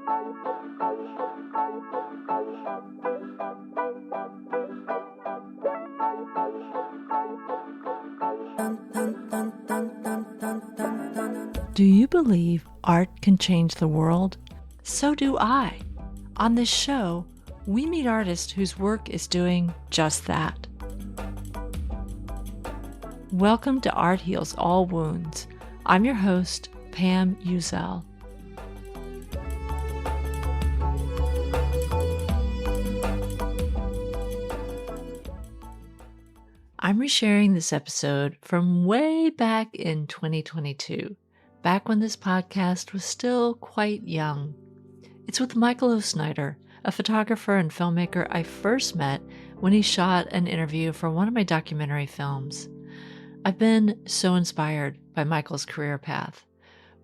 Do you believe art can change the world? So do I. On this show, we meet artists whose work is doing just that. Welcome to Art Heals All Wounds. I'm your host, Pam Uzel. I'm resharing this episode from way back in 2022, back when this podcast was still quite young. It's with Michael Snyder, a photographer and filmmaker I first met when he shot an interview for one of my documentary films. I've been so inspired by Michael's career path.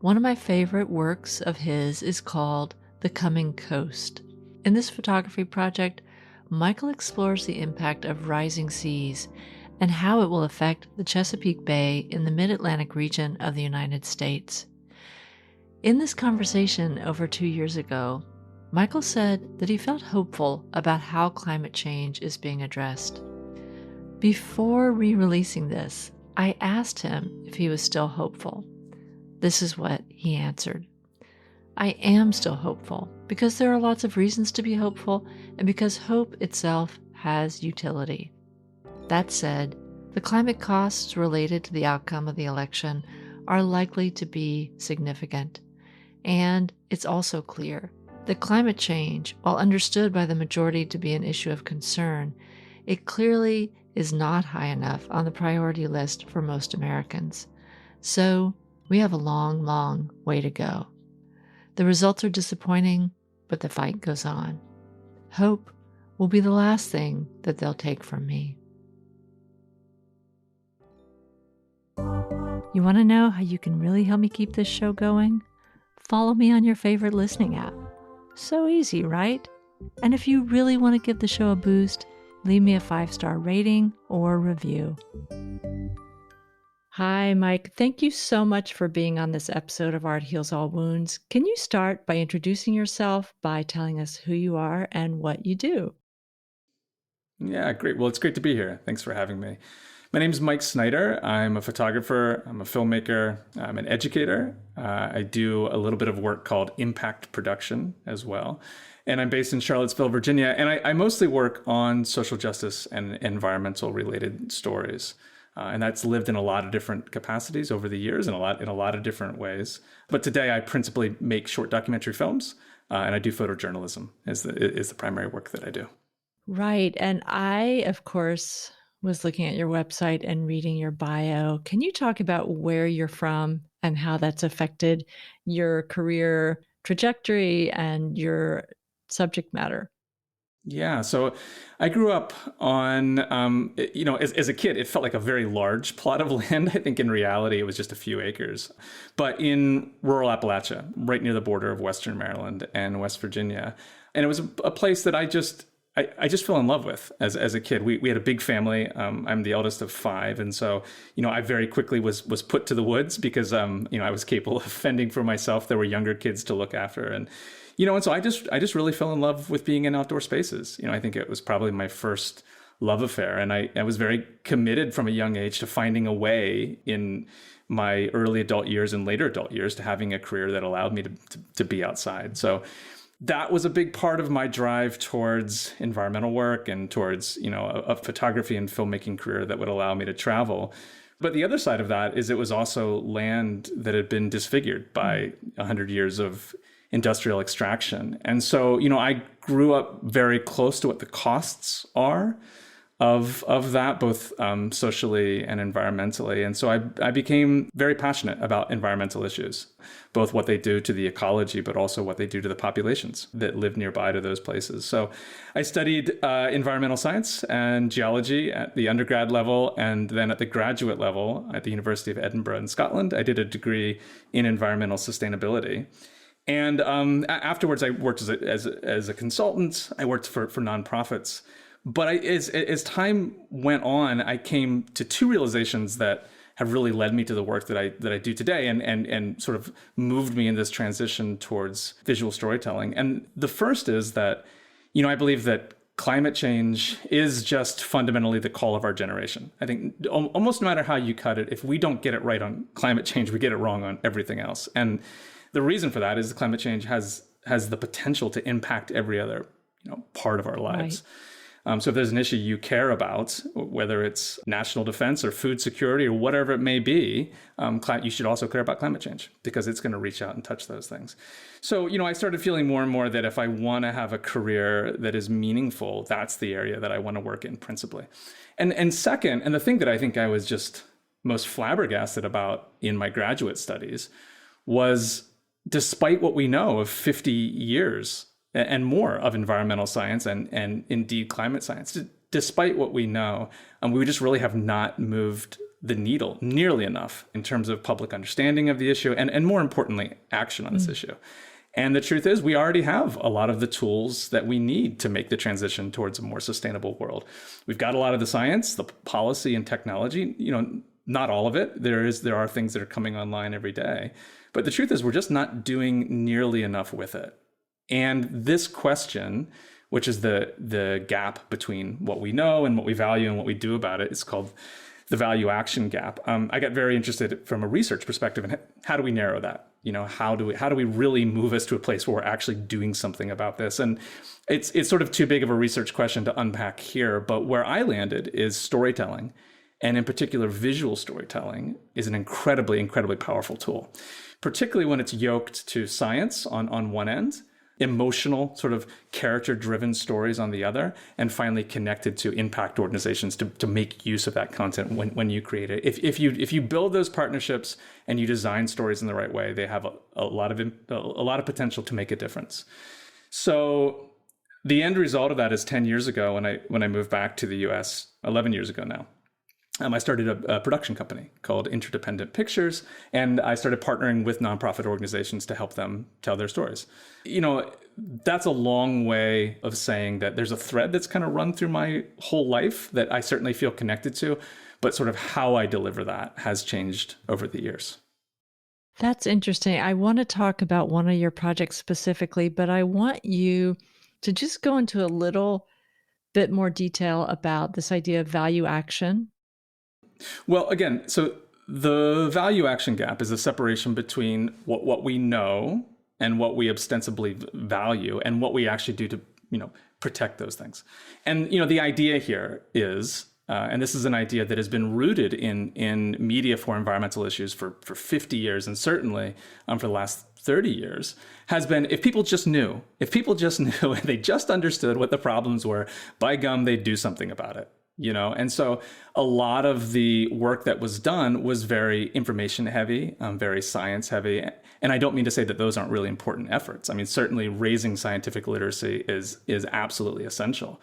One of my favorite works of his is called The Coming Coast. In this photography project, Michael explores the impact of rising seas and how it will affect the Chesapeake Bay in the mid-Atlantic region of the United States. In this conversation over 2 years ago, Michael said that he felt hopeful about how climate change is being addressed. Before re-releasing this, I asked him if he was still hopeful. This is what he answered. I am still hopeful because there are lots of reasons to be hopeful and because hope itself has utility. That said, the climate costs related to the outcome of the election are likely to be significant. And it's also clear that climate change, while understood by the majority to be an issue of concern, it clearly is not high enough on the priority list for most Americans. So we have a long, long way to go. The results are disappointing, but the fight goes on. Hope will be the last thing that they'll take from me. You want to know how you can really help me keep this show going? Follow me on your favorite listening app. So easy, right? And if you really want to give the show a boost, leave me a 5-star rating or review. Hi, Mike. Thank you so much for being on this episode of Art Heals All Wounds. Can you start by introducing yourself by telling us who you are and what you do? Yeah, great. Well, it's great to be here. Thanks for having me. My name is Mike Snyder. I'm a photographer. I'm a filmmaker. I'm an educator. I do a little bit of work called impact production as well. And I'm based in Charlottesville, Virginia. And I mostly work on social justice and environmental related stories. And that's lived in a lot of different capacities over the years and in a lot of different ways. But today I principally make short documentary films and I do photojournalism is the primary work that I do. Right. And I, of course, was looking at your website and reading your bio. Can you talk about where you're from and how that's affected your career trajectory and your subject matter? Yeah, so I grew up on, as a kid, it felt like a very large plot of land. I think in reality, it was just a few acres. But in rural Appalachia, right near the border of Western Maryland and West Virginia. And it was a place that I just fell in love with as a kid. We had a big family. I'm the eldest of 5. And so, I very quickly was put to the woods because, I was capable of fending for myself. There were younger kids to look after. And so I just really fell in love with being in outdoor spaces. I think it was probably my first love affair. And I was very committed from a young age to finding a way in my early adult years and later adult years to having a career that allowed me to be outside. So that was a big part of my drive towards environmental work and towards, a photography and filmmaking career that would allow me to travel. But the other side of that is it was also land that had been disfigured by 100 years of industrial extraction. And so, I grew up very close to what the costs are of that, both socially and environmentally. And so I became very passionate about environmental issues, both what they do to the ecology, but also what they do to the populations that live nearby to those places. So I studied environmental science and geology at the undergrad level, and then at the graduate level at the University of Edinburgh in Scotland, I did a degree in environmental sustainability. And afterwards, I worked as a consultant. I worked for nonprofits. But as time went on, I came to 2 realizations that have really led me to the work that I do today, and sort of moved me in this transition towards visual storytelling. And the first is that, I believe that climate change is just fundamentally the call of our generation. I think almost no matter how you cut it, if we don't get it right on climate change, we get it wrong on everything else. And the reason for that is climate change has the potential to impact every other part of our lives. Right. So if there's an issue you care about, whether it's national defense or food security or whatever it may be, you should also care about climate change, because it's going to reach out and touch those things. So, I started feeling more and more that if I want to have a career that is meaningful, that's the area that I want to work in principally. And second, and the thing that I think I was just most flabbergasted about in my graduate studies was, despite what we know of 50 years and more of environmental science and indeed climate science, despite what we know, we just really have not moved the needle nearly enough in terms of public understanding of the issue and more importantly, action on this issue. And the truth is, we already have a lot of the tools that we need to make the transition towards a more sustainable world. We've got a lot of the science, the policy and technology, not all of it. There are things that are coming online every day. But the truth is, we're just not doing nearly enough with it. And this question, which is the gap between what we know and what we value and what we do about it, is called the value action gap. I got very interested from a research perspective in how do we narrow that? How do we really move us to a place where we're actually doing something about this? And it's sort of too big of a research question to unpack here, but where I landed is storytelling, and in particular, visual storytelling is an incredibly, incredibly powerful tool, particularly when it's yoked to science on one end, emotional sort of character-driven stories on the other, and finally connected to impact organizations to make use of that content when you create it. If you build those partnerships and you design stories in the right way, they have a lot of potential to make a difference. So the end result of that is 10 years ago when I moved back to the US, 11 years ago now. I started a production company called Interdependent Pictures, and I started partnering with nonprofit organizations to help them tell their stories. That's a long way of saying that there's a thread that's kind of run through my whole life that I certainly feel connected to, but sort of how I deliver that has changed over the years. That's interesting. I want to talk about one of your projects specifically, but I want you to just go into a little bit more detail about this idea of value action. Well, again, so the value action gap is a separation between what we know and what we ostensibly value and what we actually do to, protect those things. And, the idea here is, and this is an idea that has been rooted in media for environmental issues for 50 years, and certainly for the last 30 years, has been, if people just knew and they just understood what the problems were, by gum, they'd do something about it. And so a lot of the work that was done was very information heavy, very science heavy. And I don't mean to say that those aren't really important efforts. I mean, certainly raising scientific literacy is absolutely essential.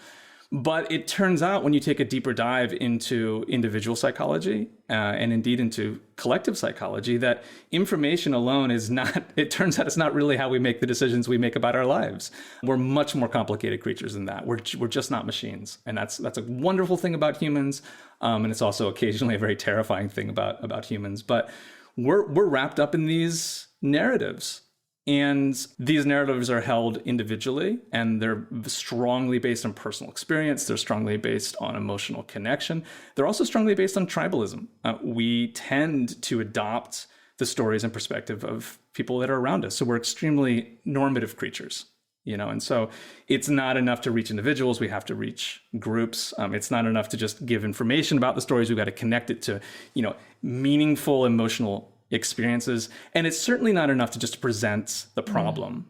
But it turns out when you take a deeper dive into individual psychology and indeed into collective psychology, that information alone it turns out it's not really how we make the decisions we make about our lives. We're much more complicated creatures than that. We're just not machines. And that's a wonderful thing about humans. And it's also occasionally a very terrifying thing about humans. But we're wrapped up in these narratives. And these narratives are held individually, and they're strongly based on personal experience. They're strongly based on emotional connection. They're also strongly based on tribalism. We tend to adopt the stories and perspective of people that are around us. So we're extremely normative creatures, and so it's not enough to reach individuals. We have to reach groups. It's not enough to just give information about the stories. We've got to connect it to, meaningful emotional experiences. And it's certainly not enough to just present the problem.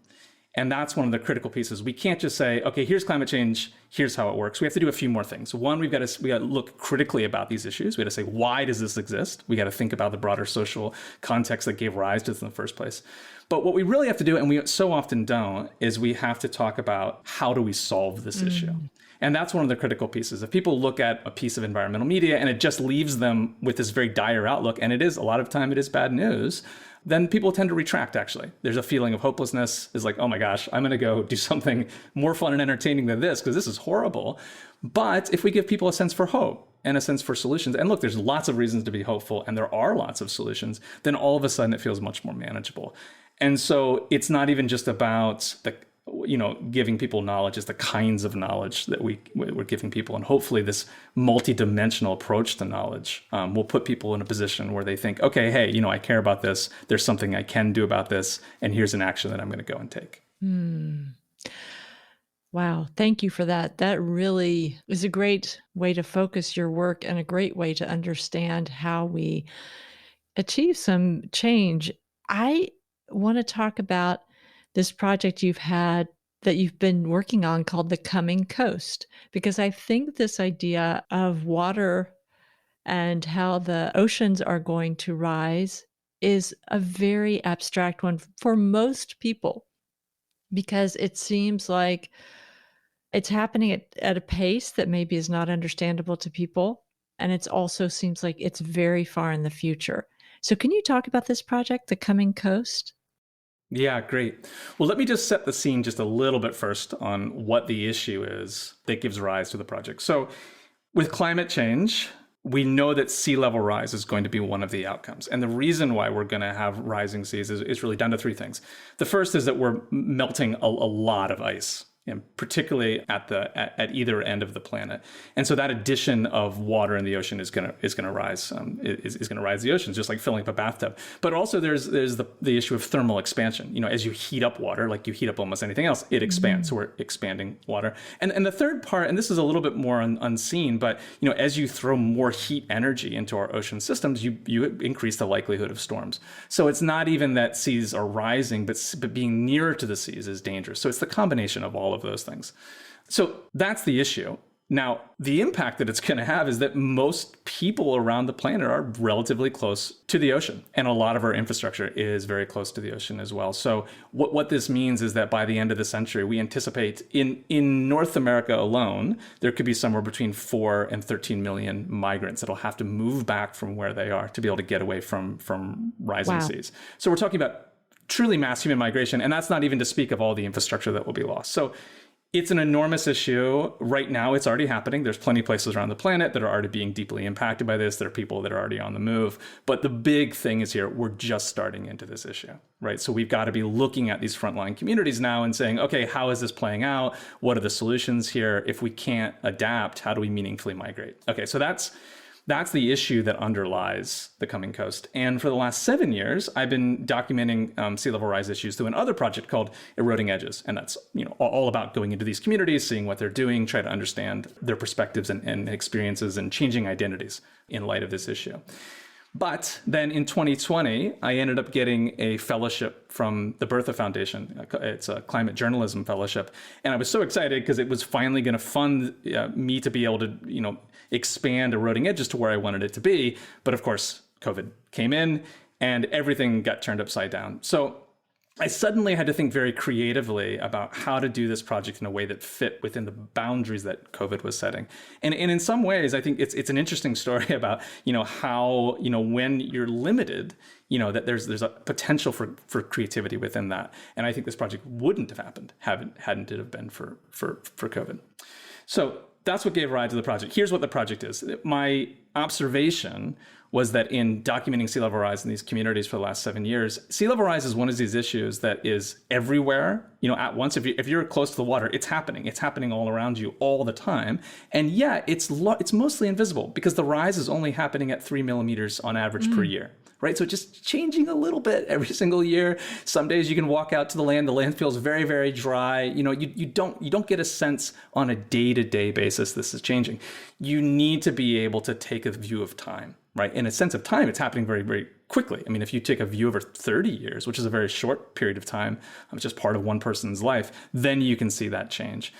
And that's one of the critical pieces. We can't just say, okay, here's climate change, here's how it works. We have to do a few more things. One, we got to look critically about these issues. We got to say, why does this exist? We got to think about the broader social context that gave rise to this in the first place. But what we really have to do, and we so often don't, is we have to talk about how do we solve this issue. And that's one of the critical pieces. If people look at a piece of environmental media and it just leaves them with this very dire outlook, and a lot of time it is bad news, then people tend to retract, actually. There's a feeling of hopelessness. It's like, oh my gosh, I'm going to go do something more fun and entertaining than this because this is horrible. But if we give people a sense for hope, and a sense for solutions, and look, there's lots of reasons to be hopeful, and there are lots of solutions, then all of a sudden it feels much more manageable. And so it's not even just about giving people knowledge, it's the kinds of knowledge that we're giving people. And hopefully this multidimensional approach to knowledge will put people in a position where they think, okay, hey, I care about this. There's something I can do about this. And here's an action that I'm going to go and take. Wow. Thank you for that. That really is a great way to focus your work and a great way to understand how we achieve some change. I want to talk about this project that you've been working on called The Coming Coast, because I think this idea of water and how the oceans are going to rise is a very abstract one for most people, because it seems like it's happening at a pace that maybe is not understandable to people. And it also seems like it's very far in the future. So can you talk about this project, The Coming Coast? Yeah, great. Well, let me just set the scene just a little bit first on what the issue is that gives rise to the project. So with climate change, we know that sea level rise is going to be one of the outcomes. And the reason why we're going to have rising seas is really down to three things. The first is that we're melting a lot of ice, and particularly at either end of the planet. And so that addition of water in the ocean is going to rise is going to rise the oceans, just like filling up a bathtub. But also there's the issue of thermal expansion. As you heat up water, like you heat up almost anything else, it expands. So we're expanding water. And the third part, and this is a little bit more unseen, but as you throw more heat energy into our ocean systems, you increase the likelihood of storms. So it's not even that seas are rising, but being nearer to the seas is dangerous. So it's the combination of all of those things. So that's the issue. Now, the impact that it's going to have is that most people around the planet are relatively close to the ocean. And a lot of our infrastructure is very close to the ocean as well. So what this means is that by the end of the century, we anticipate in North America alone, there could be somewhere between 4 and 13 million migrants that'll have to move back from where they are to be able to get away from rising seas. So we're talking about truly mass human migration. And that's not even to speak of all the infrastructure that will be lost. So it's an enormous issue. Right now, it's already happening. There's plenty of places around the planet that are already being deeply impacted by this. There are people that are already on the move. But the big thing is here, we're just starting into this issue, right? So we've got to be looking at these frontline communities now and saying, okay, how is this playing out? What are the solutions here? If we can't adapt, how do we meaningfully migrate? Okay, so that's the issue that underlies The Coming Coast. And for the last 7 years, I've been documenting sea level rise issues through another project called Eroding Edges. And that's all about going into these communities, seeing what they're doing, try to understand their perspectives and experiences and changing identities in light of this issue. But then in 2020, I ended up getting a fellowship from the Bertha Foundation. It's a climate journalism fellowship. And I was so excited because it was finally going to fund me to be able to, expand Eroding Edges to where I wanted it to be. But of course, COVID came in and everything got turned upside down. So I suddenly had to think very creatively about how to do this project in a way that fit within the boundaries that COVID was setting. And in some ways, I think it's an interesting story about, how, when you're limited, that there's a potential for creativity within that. And I think this project wouldn't have happened hadn't it have been for COVID. So that's what gave rise to the project. Here's what the project is. My observation was that in documenting sea level rise in these communities for the last 7 years, sea level rise is one of these issues that is everywhere, at once. If you're close to the water, it's happening. It's happening all around you all the time. And yet it's mostly invisible because the rise is only happening at 3 millimeters on average per year. Right? So just changing a little bit every single year. Some days you can walk out to the land feels very, very dry. You don't get a sense on a day-to-day basis this is changing. You need to be able to take a view of time, right? In a sense of time, it's happening very, very quickly. I mean, if you take a view over 30 years, which is a very short period of time, just part of one person's life, then you can see that change.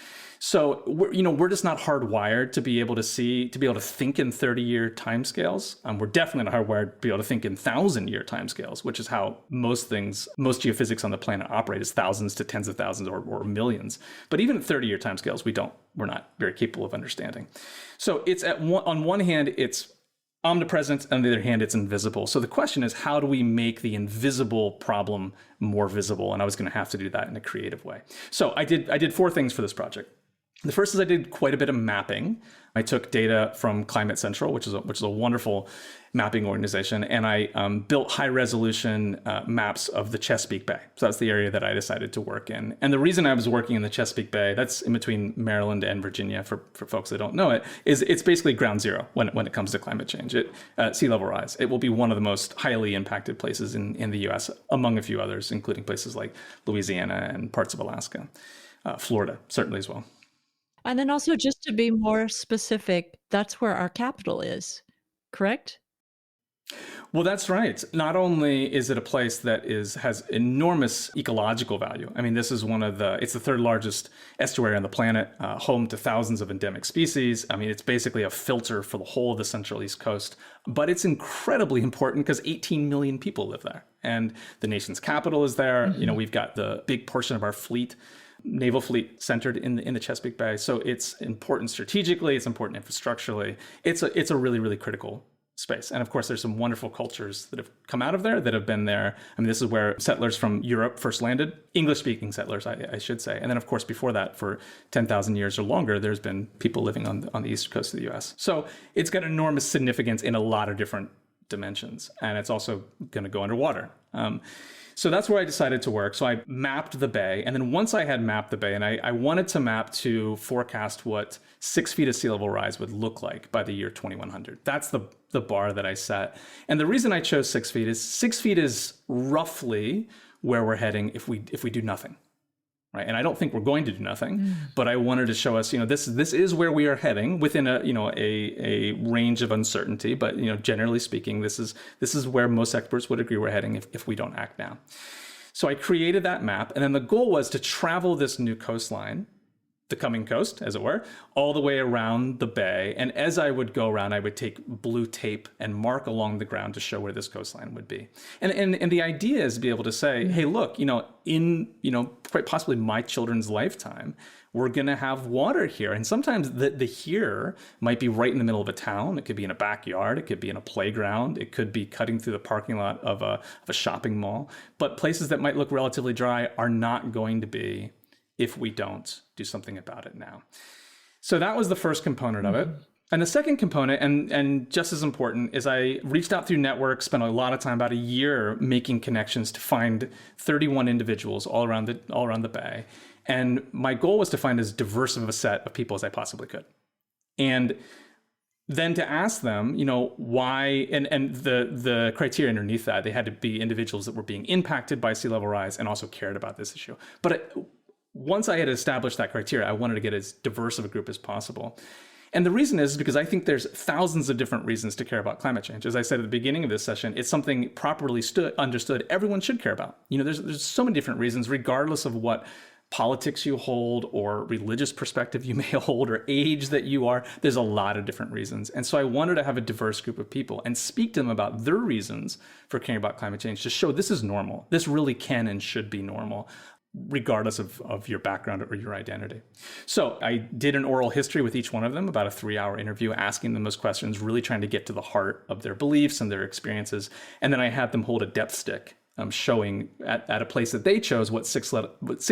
So we're just not hardwired to be able to think in 30-year timescales. We're definitely not hardwired to be able to think in 1,000-year timescales, which is how most geophysics on the planet operate, is thousands to tens of thousands or millions. But even at 30-year timescales, we're not very capable of understanding. So it's on one hand, it's omnipresent, on the other hand, it's invisible. So the question is, how do we make the invisible problem more visible? And I was going to have to do that in a creative way. So I did 4 things for this project. The first is I did quite a bit of mapping. I took data from Climate Central, which is a wonderful mapping organization, and I built high resolution maps of the Chesapeake Bay. So that's the area that I decided to work in. And the reason I was working in the Chesapeake Bay, that's in between Maryland and Virginia, for folks that don't know it, is it's basically ground zero when it comes to climate change, sea level rise. It will be one of the most highly impacted places in the U.S., among a few others, including places like Louisiana and parts of Alaska, Florida, certainly as well. And then also, just to be more specific, that's where our capital is, correct? Well, that's right. Not only is it a place that has enormous ecological value. I mean, this is it's the third largest estuary on the planet, home to thousands of endemic species. I mean, it's basically a filter for the whole of the Central East Coast. But it's incredibly important because 18 million people live there. And the nation's capital is there. Mm-hmm. You know, we've got the big portion of our fleet, naval fleet, centered in the Chesapeake Bay. So it's important strategically, it's important infrastructurally. It's a really, really critical space. And of course, there's some wonderful cultures that have come out of there, that have been there. I mean, this is where settlers from Europe first landed, English-speaking settlers, I should say. And then, of course, before that, for 10,000 years or longer, there's been people living on the east coast of the U.S. So it's got enormous significance in a lot of different dimensions. And it's also going to go underwater. So that's where I decided to work. So I mapped the bay. And then once I had mapped the bay, and I wanted to map to forecast what 6 feet of sea level rise would look like by the year 2100. That's the bar that I set. And the reason I chose 6 feet is 6 feet is roughly where we're heading if we do nothing. Right. And I don't think we're going to do nothing, but I wanted to show us, this is where we are heading within a range of uncertainty. But, generally speaking, this is where most experts would agree we're heading if we don't act now. So I created that map. And then the goal was to travel this new coastline, the coming coast, as it were, all the way around the bay. And as I would go around, I would take blue tape and mark along the ground to show where this coastline would be. And the idea is to be able to say, hey, look, in quite possibly my children's lifetime, we're going to have water here. And sometimes the here might be right in the middle of a town. It could be in a backyard. It could be in a playground. It could be cutting through the parking lot of a shopping mall. But places that might look relatively dry are not going to be if we don't do something about it now. So that was the first component of it. And the second component, and just as important, is I reached out through networks, spent a lot of time, about a year, making connections to find 31 individuals all around the bay. And my goal was to find as diverse of a set of people as I possibly could. And then to ask them, why, and the criteria underneath that, they had to be individuals that were being impacted by sea level rise and also cared about this issue. But once I had established that criteria, I wanted to get as diverse of a group as possible. And the reason is because I think there's thousands of different reasons to care about climate change. As I said at the beginning of this session, it's something properly understood everyone should care about. There's so many different reasons, regardless of what politics you hold or religious perspective you may hold or age that you are. There's a lot of different reasons. And so I wanted to have a diverse group of people and speak to them about their reasons for caring about climate change to show this is normal. This really can and should be normal, regardless of your background or your identity. So I did an oral history with each one of them, about a 3-hour interview, asking them those questions, really trying to get to the heart of their beliefs and their experiences. And then I had them hold a depth stick, showing at a place that they chose what 6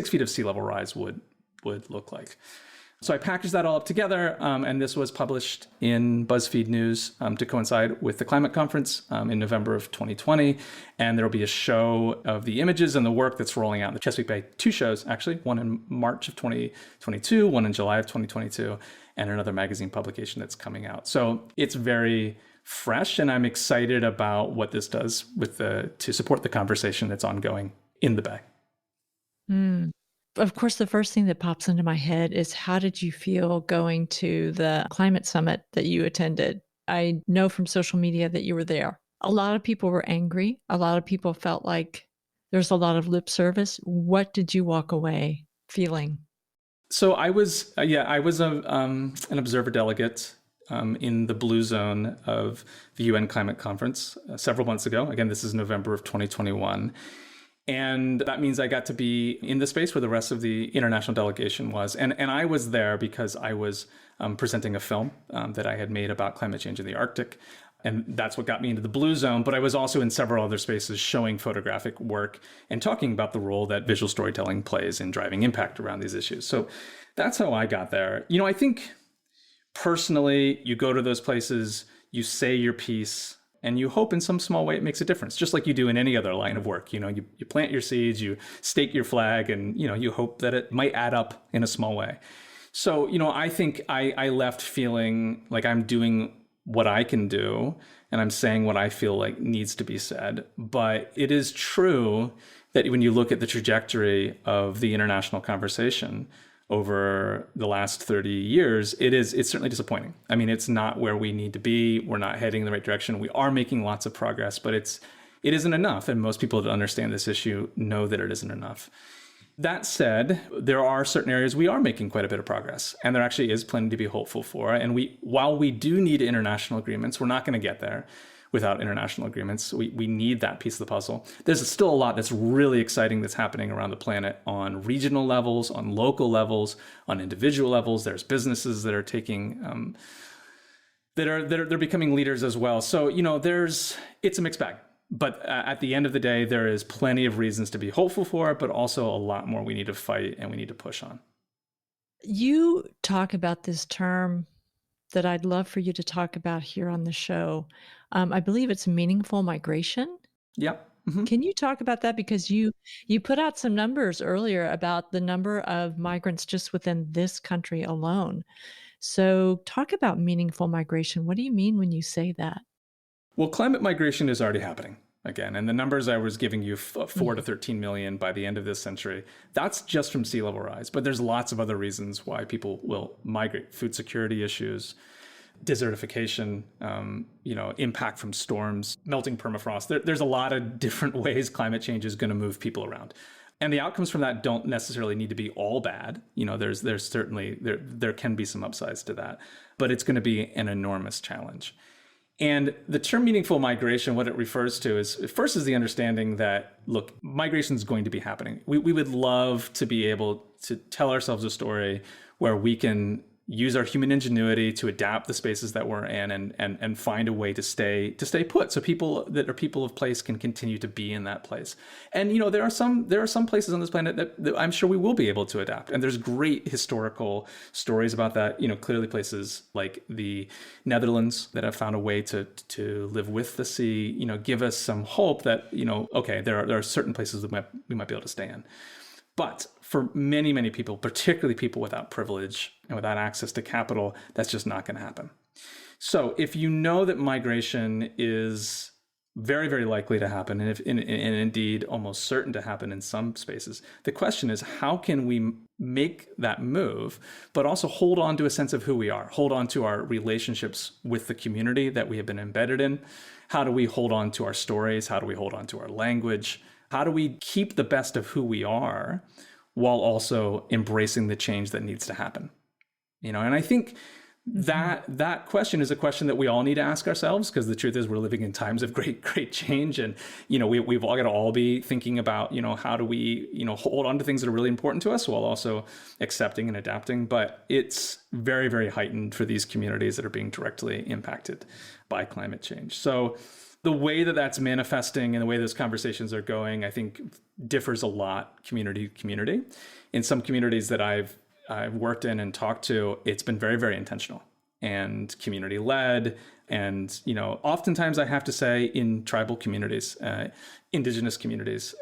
feet of sea level rise would look like. So I packaged that all up together, and this was published in BuzzFeed News to coincide with the climate conference in November of 2020. And there will be a show of the images and the work that's rolling out in the Chesapeake Bay. 2 shows, actually, one in March of 2022, one in July of 2022, and another magazine publication that's coming out. So it's very fresh, and I'm excited about what this does to support the conversation that's ongoing in the Bay. Of course, the first thing that pops into my head is, how did you feel going to the climate summit that you attended? I know from social media that you were there. A lot of people were angry. A lot of people felt like there's a lot of lip service. What did you walk away feeling? So I was an observer delegate in the blue zone of the UN climate conference several months ago. Again, this is November of 2021. And that means I got to be in the space where the rest of the international delegation was. And I was there because I was presenting a film that I had made about climate change in the Arctic. And that's what got me into the Blue Zone. But I was also in several other spaces showing photographic work and talking about the role that visual storytelling plays in driving impact around these issues. So that's how I got there. I think personally, you go to those places, you say your piece, and you hope in some small way it makes a difference, just like you do in any other line of work. You plant your seeds, you stake your flag, and you hope that it might add up in a small way. So, I think I left feeling like I'm doing what I can do, and I'm saying what I feel like needs to be said. But it is true that when you look at the trajectory of the international conversation over the last 30 years, it's certainly disappointing. I mean, it's not where we need to be. We're not heading in the right direction. We are making lots of progress, but it isn't enough. And most people that understand this issue know that it isn't enough. That said, there are certain areas we are making quite a bit of progress, and there actually is plenty to be hopeful for. And while we do need international agreements, we're not going to get there without international agreements. We need that piece of the puzzle. There's still a lot that's really exciting that's happening around the planet on regional levels, on local levels, on individual levels. There's businesses that are taking they're becoming leaders as well. So it's a mixed bag. But at the end of the day, there is plenty of reasons to be hopeful for it, but also a lot more we need to fight and we need to push on. You talk about this term that I'd love for you to talk about here on the show. I believe it's meaningful migration. Yep. Mm-hmm. Can you talk about that? Because you put out some numbers earlier about the number of migrants just within this country alone. So talk about meaningful migration. What do you mean when you say that? Well, climate migration is already happening again. And the numbers I was giving you, 4 to 13 million by the end of this century, that's just from sea level rise. But there's lots of other reasons why people will migrate. Food security issues, desertification, impact from storms, melting permafrost. There's a lot of different ways climate change is going to move people around. And the outcomes from that don't necessarily need to be all bad. There's certainly, there can be some upsides to that, but it's going to be an enormous challenge. And the term meaningful migration, what it refers to is the understanding that, look, migration is going to be happening. We would love to be able to tell ourselves a story where we can use our human ingenuity to adapt the spaces that we're in and find a way to stay put, so people that are people of place can continue to be in that place. And there are some places on this planet that I'm sure we will be able to adapt. And there's great historical stories about that. Clearly places like the Netherlands that have found a way to live with the sea, give us some hope that, okay, there are certain places that we might be able to stay in. But for many, many people, particularly people without privilege and without access to capital, that's just not going to happen. So if you know that migration is very, very likely to happen, and indeed almost certain to happen in some spaces, the question is, how can we make that move, but also hold on to a sense of who we are, hold on to our relationships with the community that we have been embedded in? How do we hold on to our stories? How do we hold on to our language? How do we keep the best of who we are while also embracing the change that needs to happen? And I think that question is a question that we all need to ask ourselves, because the truth is we're living in times of great, great change. And, we've all got to all be thinking about, how do we, hold on to things that are really important to us while also accepting and adapting. But it's very, very heightened for these communities that are being directly impacted by climate change. So the way that that's manifesting and the way those conversations are going, I think differs a lot community to community. In some communities that I've worked in and talked to, it's been very, very intentional and community led. And, oftentimes I have to say in tribal communities, indigenous communities,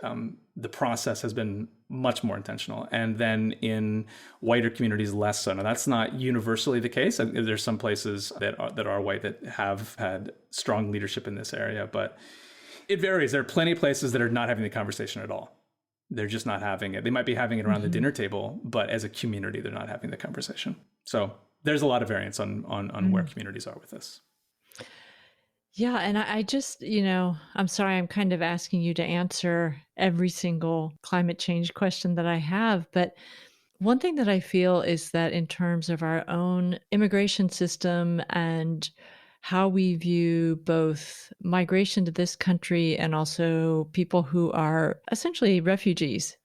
the process has been much more intentional. And then in whiter communities, less so. Now, that's not universally the case. There's some places that are white that have had strong leadership in this area, but it varies. There are plenty of places that are not having the conversation at all. They're just not having it. They might be having it around the dinner table, but as a community, they're not having the conversation. So there's a lot of variance on where communities are with this. Yeah. And I just, I'm sorry, I'm kind of asking you to answer every single climate change question that I have. But one thing that I feel is that in terms of our own immigration system and how we view both migration to this country and also people who are essentially refugees,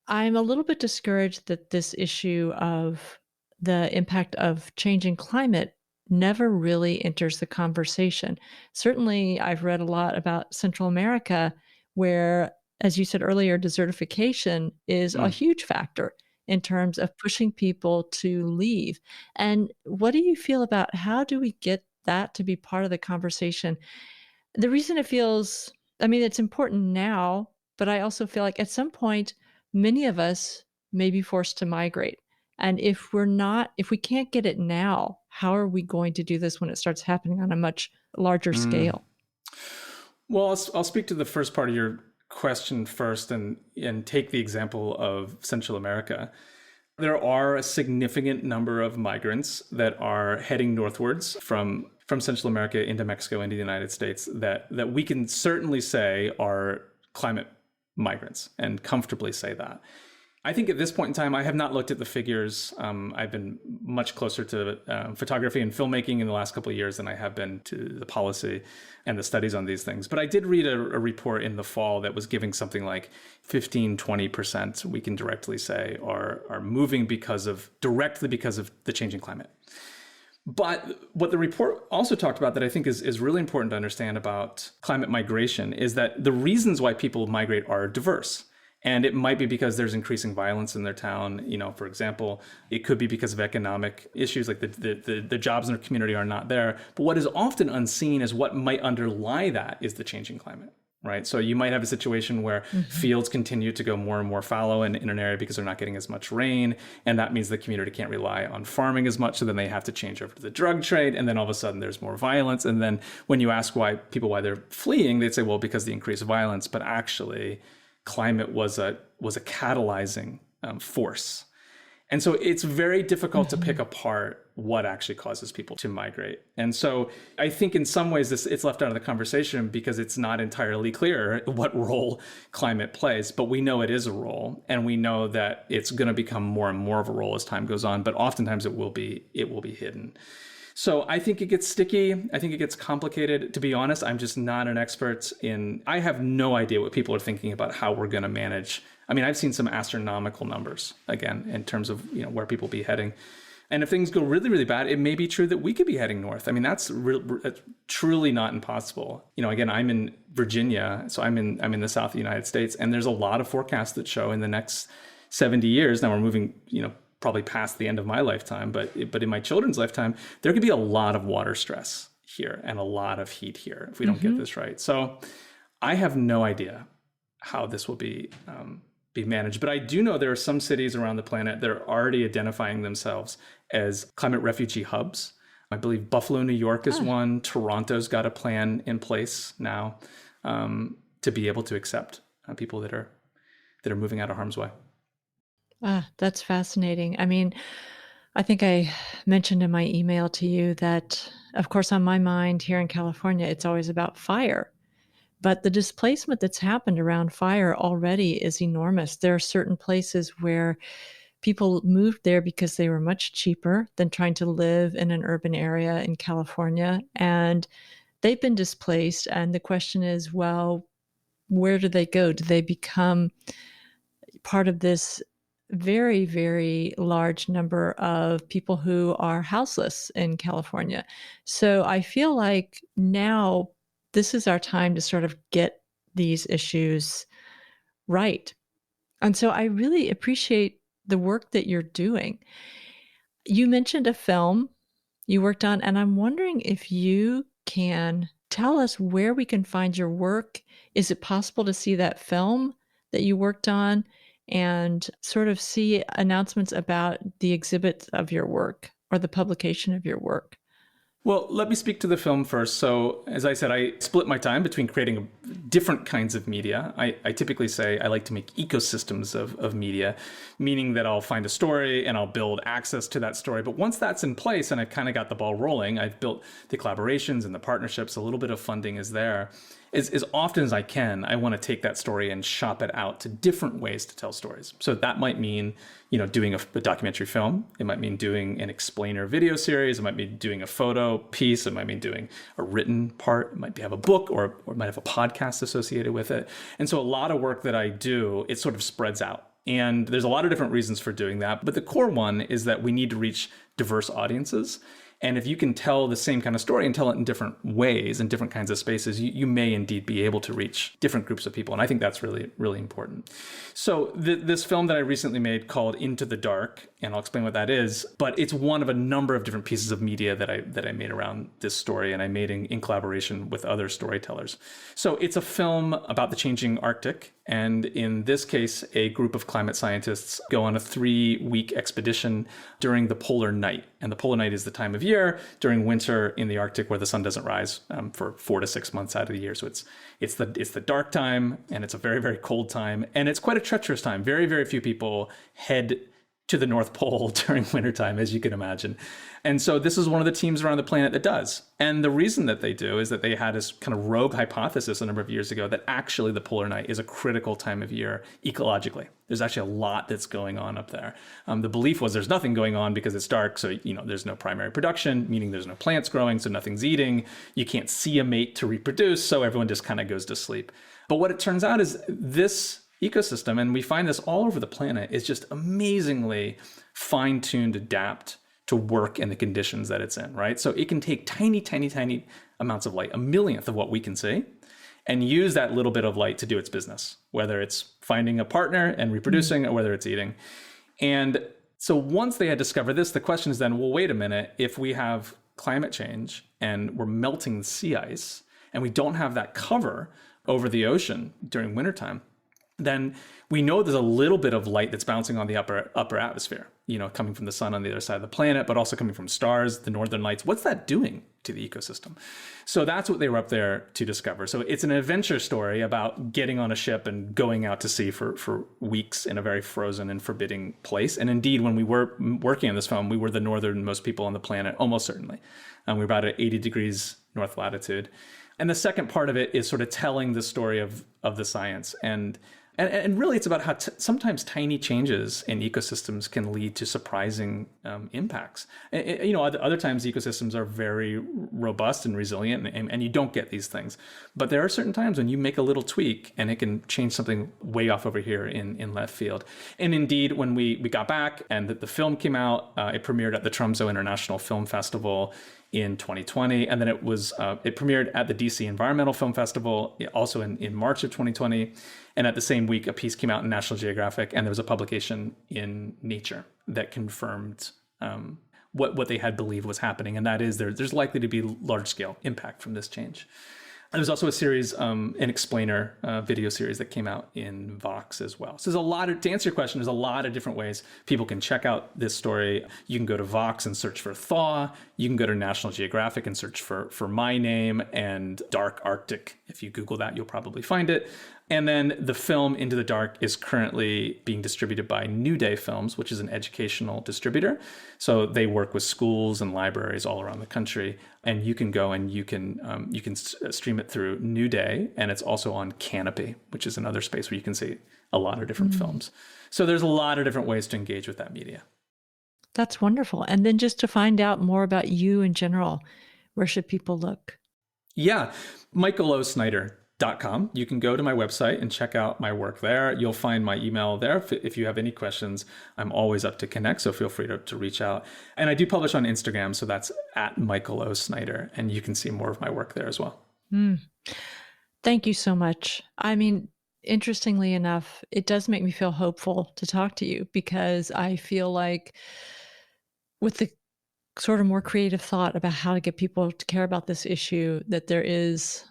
I'm a little bit discouraged that this issue of the impact of changing climate never really enters the conversation. Certainly, I've read a lot about Central America, where, as you said earlier, desertification is a Mm. huge factor in terms of pushing people to leave. And what do you feel about how do we get that to be part of the conversation? The reason it feels, I mean, it's important now, but I also feel like at some point, many of us may be forced to migrate. And if we can't get it now, how are we going to do this when it starts happening on a much larger Mm. scale? Well, I'll speak to the first part of your question first and take the example of Central America. There are a significant number of migrants that are heading northwards from Central America into Mexico, into the United States, that we can certainly say are climate migrants and comfortably say that. I think at this point in time, I have not looked at the figures. I've been much closer to photography and filmmaking in the last couple of years than I have been to the policy and the studies on these things. But I did read a report in the fall that was giving something like 15, 20%, we can directly say, are moving directly because of the changing climate. But what the report also talked about that I think is really important to understand about climate migration is that the reasons why people migrate are diverse. And it might be because there's increasing violence in their town. For example, it could be because of economic issues, like the jobs in their community are not there. But what is often unseen is what might underlie that is the changing climate, right? So you might have a situation where fields continue to go more and more fallow in an area because they're not getting as much rain. And that means the community can't rely on farming as much. So then they have to change over to the drug trade. And then all of a sudden there's more violence. And then when you ask why they're fleeing, they'd say, well, because of the increased violence. But actually, climate was a catalyzing force. And so it's very difficult to pick apart what actually causes people to migrate. And so I think in some ways it's left out of the conversation because it's not entirely clear what role climate plays, but we know it is a role, and we know that it's going to become more and more of a role as time goes on, but oftentimes it will be hidden. So I think it gets sticky. I think it gets complicated. To be honest, I'm just not an expert I have no idea what people are thinking about how we're going to manage. I mean, I've seen some astronomical numbers, again, in terms of where people be heading. And if things go really, really bad, it may be true that we could be heading north. I mean, that's truly not impossible. Again, I'm in Virginia, so I'm in the South of the United States, and there's a lot of forecasts that show in the next 70 years, now we're moving, probably past the end of my lifetime, but in my children's lifetime, there could be a lot of water stress here and a lot of heat here if we don't get this right. So I have no idea how this will be managed, but I do know there are some cities around the planet that are already identifying themselves as climate refugee hubs. I believe Buffalo, New York is one. Toronto's got a plan in place now to be able to accept people that are moving out of harm's way. That's fascinating. I mean, I think I mentioned in my email to you that, of course, on my mind here in California, it's always about fire. But the displacement that's happened around fire already is enormous. There are certain places where people moved there because they were much cheaper than trying to live in an urban area in California. And they've been displaced. And the question is, well, where do they go? Do they become part of this very, very large number of people who are houseless in California? So I feel like now this is our time to sort of get these issues right. And so I really appreciate the work that you're doing. You mentioned a film you worked on, and I'm wondering if you can tell us where we can find your work. Is it possible to see that film that you worked on and sort of see announcements about the exhibits of your work or the publication of your work? Well, let me speak to the film first. So, as I said, I split my time between creating different kinds of media. I typically say I like to make ecosystems of media, meaning that I'll find a story and I'll build access to that story. But once that's in place and I've kind of got the ball rolling, I've built the collaborations and the partnerships, a little bit of funding is there. As often as I can, I want to take that story and shop it out to different ways to tell stories. So that might mean, doing a documentary film. It might mean doing an explainer video series. It might be doing a photo piece. It might mean doing a written part. It might have a book or it might have a podcast associated with it. And so a lot of work that I do, it sort of spreads out. And there's a lot of different reasons for doing that. But the core one is that we need to reach diverse audiences. And if you can tell the same kind of story and tell it in different ways, in different kinds of spaces, you may indeed be able to reach different groups of people. And I think that's really, really important. So this film that I recently made called Into the Dark, and I'll explain what that is, but it's one of a number of different pieces of media that I made around this story, and I made in collaboration with other storytellers. So it's a film about the changing Arctic. And in this case, a group of climate scientists go on a 3-week expedition during the polar night. And the polar night is the time of year during winter in the Arctic where the sun doesn't rise for 4 to 6 months out of the year. So it's the dark time, and it's a very, very cold time. And it's quite a treacherous time. Very, very few people head to the North Pole during wintertime, as you can imagine. And so this is one of the teams around the planet that does. And the reason that they do is that they had this kind of rogue hypothesis a number of years ago that actually the polar night is a critical time of year ecologically. There's actually a lot that's going on up there. The belief was there's nothing going on because it's dark, so there's no primary production, meaning there's no plants growing, so nothing's eating. You can't see a mate to reproduce, so everyone just kind of goes to sleep. But what it turns out is this ecosystem, and we find this all over the planet, is just amazingly fine-tuned, adapt to work in the conditions that it's in, right? So it can take tiny, tiny, tiny amounts of light, a millionth of what we can see, and use that little bit of light to do its business, whether it's finding a partner and reproducing or whether it's eating. And so once they had discovered this, the question is then, well, wait a minute, if we have climate change and we're melting the sea ice and we don't have that cover over the ocean during wintertime, then we know there's a little bit of light that's bouncing on the upper atmosphere, coming from the sun on the other side of the planet, but also coming from stars, the northern lights. What's that doing to the ecosystem? So that's what they were up there to discover. So it's an adventure story about getting on a ship and going out to sea for weeks in a very frozen and forbidding place. And indeed, when we were working on this film, we were the northernmost people on the planet, almost certainly. We were about at 80 degrees north latitude. And the second part of it is sort of telling the story of the science. And really, it's about how sometimes tiny changes in ecosystems can lead to surprising impacts. Other times ecosystems are very robust and resilient, and you don't get these things. But there are certain times when you make a little tweak, and it can change something way off over here in left field. And indeed, when we got back and the film came out, it premiered at the Tromso International Film Festival in 2020, and then it premiered at the DC Environmental Film Festival also in March of 2020. And at the same week, a piece came out in National Geographic, and there was a publication in Nature that confirmed what they had believed was happening, and that is there's likely to be large-scale impact from this change. There's also a series, an explainer video series that came out in Vox as well. So to answer your question, there's a lot of different ways people can check out this story. You can go to Vox and search for Thaw. You can go to National Geographic and search for my name and Dark Arctic. If you Google that, you'll probably find it. And then the film Into the Dark is currently being distributed by New Day Films, which is an educational distributor. So they work with schools and libraries all around the country. And you can go and you can stream it through New Day. And it's also on Kanopy, which is another space where you can see a lot of different films. So there's a lot of different ways to engage with that media. That's wonderful. And then just to find out more about you in general, where should people look? Yeah, michaelosnyder.com. You can go to my website and check out my work there. You'll find my email there. If you have any questions, I'm always up to connect, so feel free to reach out. And I do publish on Instagram, so that's at Michael O. Snyder, and you can see more of my work there as well. Thank you so much. I mean, interestingly enough, it does make me feel hopeful to talk to you, because I feel like with the sort of more creative thought about how to get people to care about this issue, that there is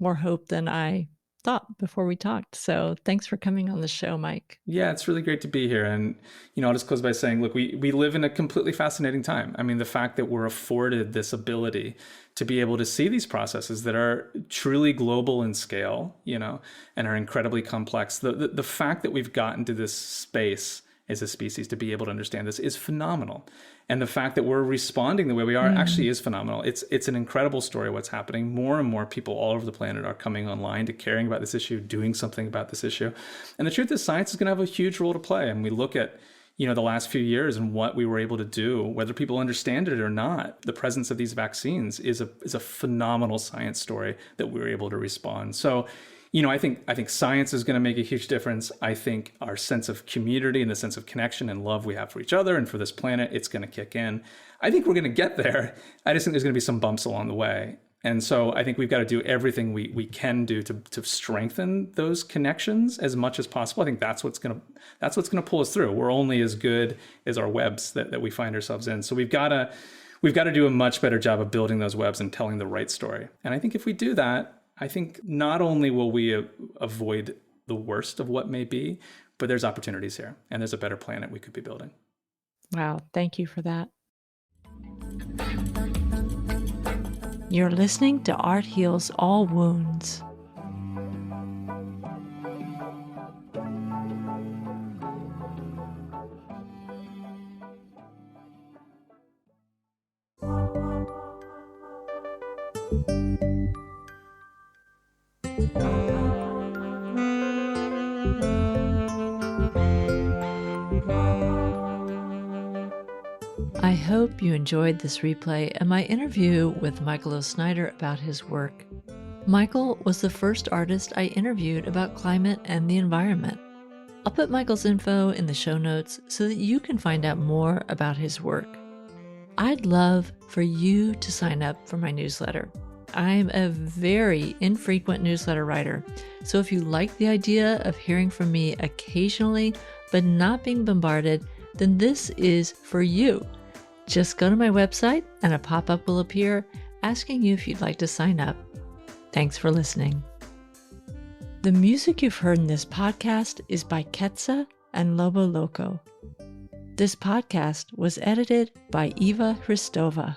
more hope than I thought before we talked. So thanks for coming on the show, Mike. Yeah, it's really great to be here. And, I'll just close by saying, look, we live in a completely fascinating time. I mean, the fact that we're afforded this ability to be able to see these processes that are truly global in scale, and are incredibly complex. The fact that we've gotten to this space as a species to be able to understand this is phenomenal. And the fact that we're responding the way we are actually is phenomenal. It's an incredible story what's happening. More and more people all over the planet are coming online to caring about this issue, doing something about this issue. And the truth is science is going to have a huge role to play. And we look at, the last few years and what we were able to do, whether people understand it or not. The presence of these vaccines is a phenomenal science story that we were able to respond. So I think science is going to make a huge difference. I think our sense of community and the sense of connection and love we have for each other and for this planet, it's going to kick in. I think we're going to get there. I just think there's going to be some bumps along the way. And so I think we've got to do everything we can do to strengthen those connections as much as possible. I think that's what's going to pull us through. We're only as good as our webs that we find ourselves in. So we've got to do a much better job of building those webs and telling the right story. And I think if we do that, I think not only will we avoid the worst of what may be, but there's opportunities here and there's a better planet we could be building. Wow, thank you for that. You're listening to Art Heals All Wounds. I hope you enjoyed this replay and my interview with Michael O. Snyder about his work. Michael was the first artist I interviewed about climate and the environment. I'll put Michael's info in the show notes so that you can find out more about his work. I'd love for you to sign up for my newsletter. I'm a very infrequent newsletter writer, so if you like the idea of hearing from me occasionally but not being bombarded, then this is for you. Just go to my website and a pop-up will appear asking you if you'd like to sign up. Thanks for listening. The music you've heard in this podcast is by Ketsa and Lobo Loco. This podcast was edited by Eva Hristova.